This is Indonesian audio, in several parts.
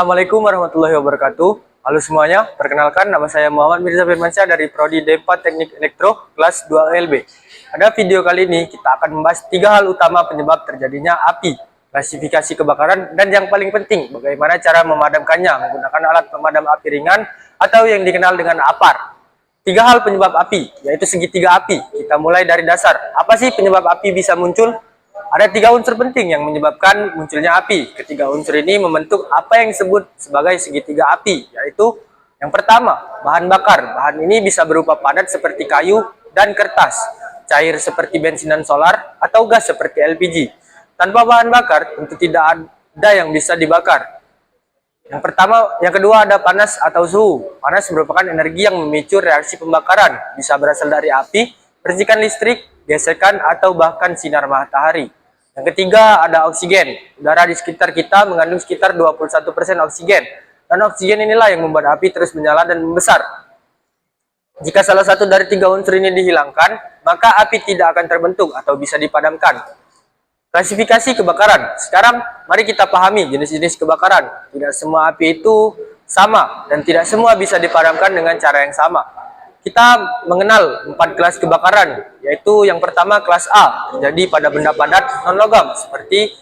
Assalamualaikum warahmatullahi wabarakatuh. Halo semuanya, perkenalkan nama saya Muhammad Mirza Firmansyah dari Prodi D4 Teknik Elektro kelas 2 LB. Pada video kali ini kita akan membahas 3 hal utama penyebab terjadinya api, klasifikasi kebakaran, dan yang paling penting bagaimana cara memadamkannya menggunakan alat pemadam api ringan atau yang dikenal dengan APAR. 3 hal penyebab api, yaitu segitiga api. Kita mulai dari dasar. Apa sih penyebab api bisa muncul? Ada 3 unsur penting yang menyebabkan munculnya api. Ketiga unsur ini membentuk apa yang disebut sebagai segitiga api, yaitu yang pertama, bahan bakar. Bahan ini bisa berupa padat seperti kayu dan kertas, cair seperti bensin dan solar, atau gas seperti LPG. Tanpa bahan bakar, tentu tidak ada yang bisa dibakar. Yang kedua ada panas atau suhu. Panas merupakan energi yang memicu reaksi pembakaran. Bisa berasal dari api, percikan listrik, gesekan, atau bahkan sinar matahari. Yang ketiga ada oksigen. Udara di sekitar kita mengandung sekitar 21% oksigen. Dan oksigen inilah yang membuat api terus menyala dan membesar. Jika salah satu dari 3 unsur ini dihilangkan, maka api tidak akan terbentuk atau bisa dipadamkan. Klasifikasi kebakaran. Sekarang mari kita pahami jenis-jenis kebakaran. Tidak semua api itu sama dan tidak semua bisa dipadamkan dengan cara yang sama. Kita mengenal 4 kelas kebakaran, yaitu yang pertama kelas A, terjadi pada benda padat non-logam seperti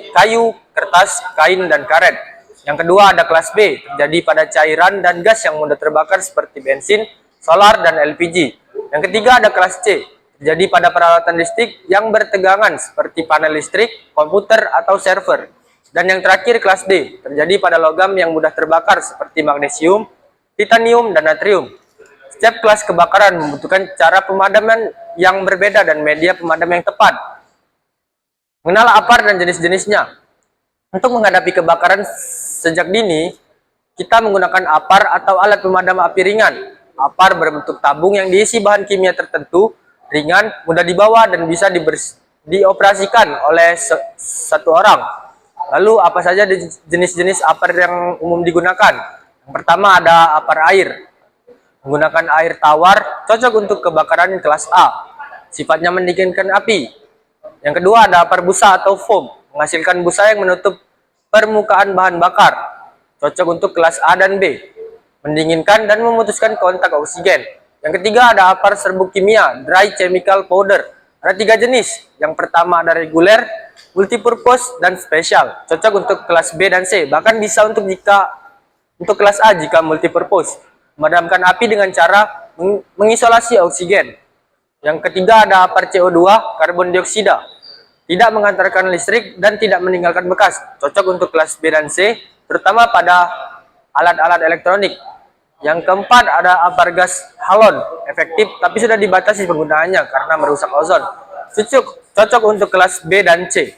kayu, kertas, kain, dan karet. Yang kedua ada kelas B, terjadi pada cairan dan gas yang mudah terbakar seperti bensin, solar, dan LPG. Yang ketiga ada kelas C, terjadi pada peralatan listrik yang bertegangan seperti panel listrik, komputer, atau server. Dan yang terakhir kelas D, terjadi pada logam yang mudah terbakar seperti magnesium, titanium, dan natrium. Setiap kelas kebakaran membutuhkan cara pemadaman yang berbeda dan media pemadam yang tepat. Mengenal APAR dan jenis-jenisnya. Untuk menghadapi kebakaran sejak dini, kita menggunakan APAR atau alat pemadam api ringan. APAR berbentuk tabung yang diisi bahan kimia tertentu, ringan, mudah dibawa, dan bisa dioperasikan oleh satu orang. Lalu apa saja jenis-jenis APAR yang umum digunakan? Yang pertama ada APAR air. Menggunakan air tawar, cocok untuk kebakaran kelas A. Sifatnya mendinginkan api. Yang kedua ada APAR busa atau foam. Menghasilkan busa yang menutup permukaan bahan bakar. Cocok untuk kelas A dan B. Mendinginkan dan memutuskan kontak oksigen. Yang ketiga ada APAR serbuk kimia, dry chemical powder. Ada 3 jenis. Yang pertama ada reguler, multipurpose, dan spesial. Cocok untuk kelas B dan C. Bahkan bisa untuk kelas A jika multipurpose. Memadamkan api dengan cara mengisolasi oksigen. Yang ketiga ada APAR CO2, karbon dioksida. Tidak mengantarkan listrik dan tidak meninggalkan bekas. Cocok untuk kelas B dan C, terutama pada alat-alat elektronik. Yang keempat ada APAR gas halon, efektif tapi sudah dibatasi penggunaannya karena merusak ozon. Cocok untuk kelas B dan C.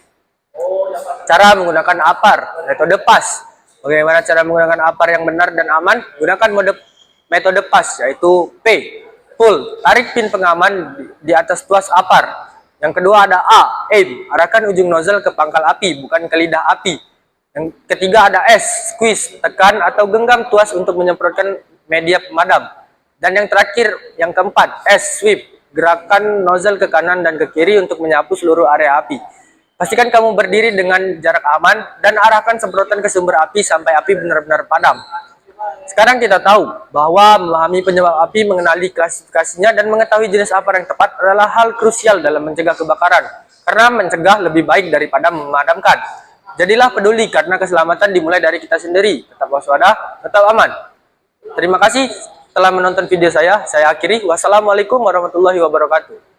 Cara menggunakan APAR, metode PAS. Bagaimana cara menggunakan APAR yang benar dan aman? Gunakan metode PAS, yaitu P, pull, tarik pin pengaman di atas tuas APAR. Yang kedua ada A, aim, arahkan ujung nozzle ke pangkal api, bukan ke lidah api. Yang ketiga ada S, squeeze, tekan atau genggam tuas untuk menyemprotkan media pemadam. Dan yang terakhir, yang keempat, S, sweep, gerakan nozzle ke kanan dan ke kiri untuk menyapu seluruh area api. Pastikan kamu berdiri dengan jarak aman dan arahkan semprotan ke sumber api sampai api benar-benar padam. Sekarang kita tahu bahwa memahami penyebab api, mengenali klasifikasinya, dan mengetahui jenis APAR yang tepat adalah hal krusial dalam mencegah kebakaran. Karena mencegah lebih baik daripada memadamkan. Jadilah peduli karena keselamatan dimulai dari kita sendiri. Tetap waspada, tetap aman. Terima kasih telah menonton video saya. Saya akhiri. Wassalamualaikum warahmatullahi wabarakatuh.